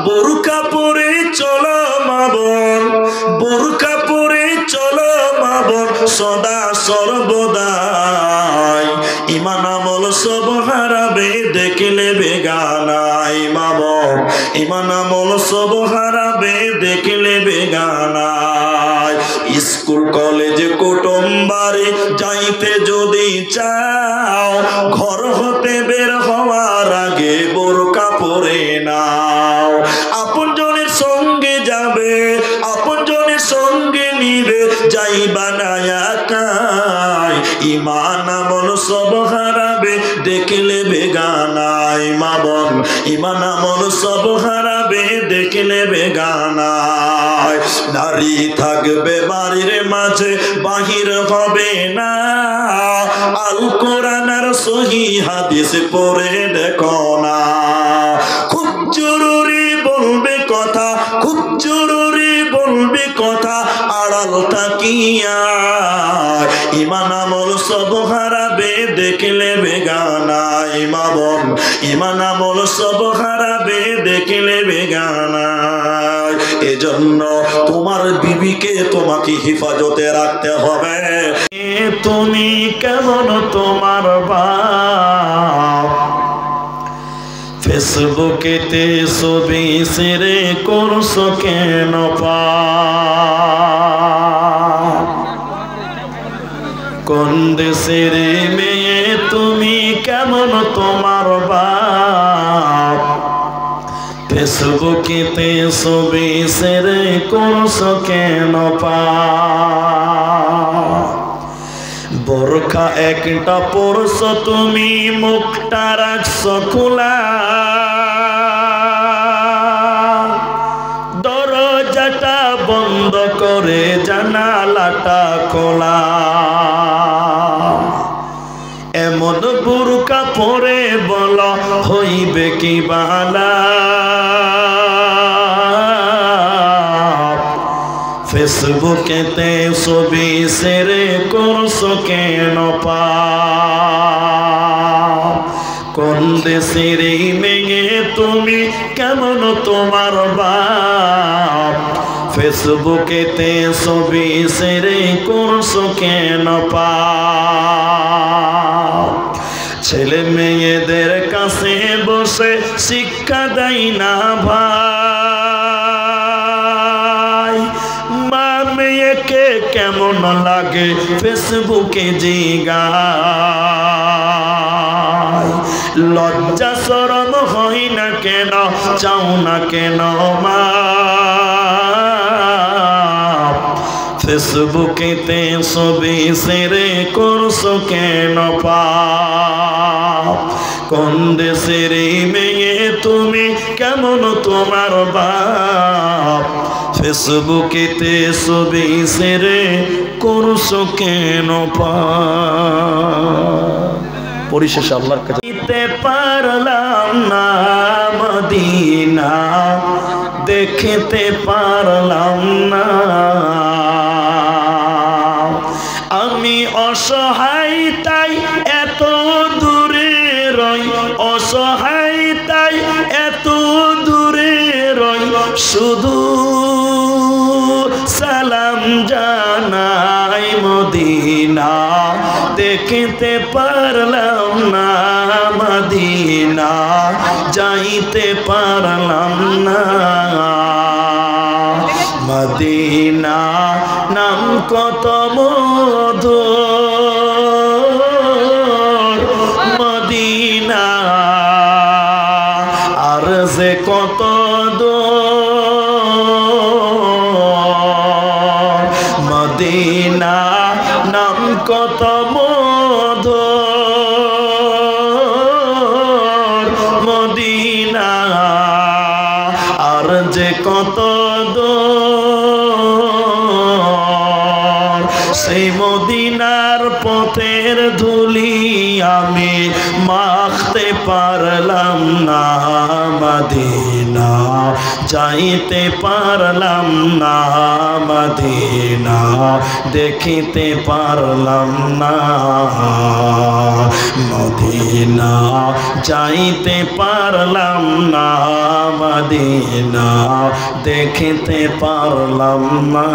বোরকা পরে চলো মা বোন, বোরকা পরে চলো মা বোন সদা সর্বদাই। ঈমান আমল সব হারাবে দেখলে বেগানাই মা বোন, ঈমান আমল সব হারাবে দেখলে বেগানাই। স্কুল কলেজ কুটুম বাড়ি যাইতে যদি চাও, ঘর হতে বের হওয়ার আগে বোরকা পরে নাও। আপনজনের সঙ্গে যাবে, আপনজনের সঙ্গে নিবে, যাইবা না একাই। ঈমান আমল সব হারাবে দেখলে বেগানাই মা বোন, ঈমান আমল সব হারাবে দেখলে বেগানাই। নারী থাকবে বাড়ির মাঝে, বাহির হবে না। আল কোরআন আর সহিহ হাদিস পড়ে দেখো না। খুব জরুরি বলবে কথা, খুব জরুরি বলবে কথা, আড়াল তাকিয়া। ঈমান আমল সব হারাবে দেখলে বেগানাই মা বোন, ঈমান আমল সব হারাবে দেখলে বেগানাই। এজন্য তোমার বিবিকে তোমাকে হেফাজতে রাখতে হবে। তুমি কেমন তোমার বাপ, ফেসবুকেতে ছবি ছেড়ে করছো কেন পাপ? কোন দেশের মেয়ে তুমি কেমন তোমার বাপ, ফেসবুকেতে ছবি ছেড়ে করছো কেন পাপ? বোরকা একটা পরছো তুমি, মুখটা রাখছো খোলা, দরজাটা বন্ধ করে জানালাটা খোলা। এমন বোরকা পরে বলো হইবে কি বালা? ফেসবুকেতে ছবি ছেড়ে করছো কেন পাপ? কোন দেশের মেয়ে তুমি কেমন তোমার বাপ, ফেসবুকেতে ছবি ছেড়ে করছো কেন পাপ? ছেলে মেয়েদের কাছে বসে শিক্ষা দেয় না ভাই, মা মেয়েকে কেমন লাগে ফেসবুকে জিগায়। লজ্জা শরম হয় না কেন, চাও না কেন মা? ফেসবুকেতে ছবি ছেড়ে করছো কেন পাপ? কোন দেশের মেয়ে তুমি কেমন তোমার বাপ, ফেসবুকেতে ছবি ছেড়ে করছো কেন পাপ? পরিশেষে আল্লাহর কাছে দিতে পারলাম না মদিনা, দেখতে পারলাম না। আমি অসহায় তাই এত দূরে রই, অসহায় তাই এত দূরে রই, শুধু সালাম জানাই মদিনা, দেখতে পারলাম না মদিনা, যাইতে পারলাম না। মদিনা নাম কত মধুর, মদিনা আর যে কত দূর, মদিনা নাম কত মধুর, মদিনা আর যে কত দূর। সেই মদিনার পথের ধুলি আমি মাখতে পারলাম না মদিনা, যাইতে পারলাম না, মদিনা দেখিতে পারলাম না, মদিনা যাইতে পারলাম না, মদিনা দেখিতে পারলাম না।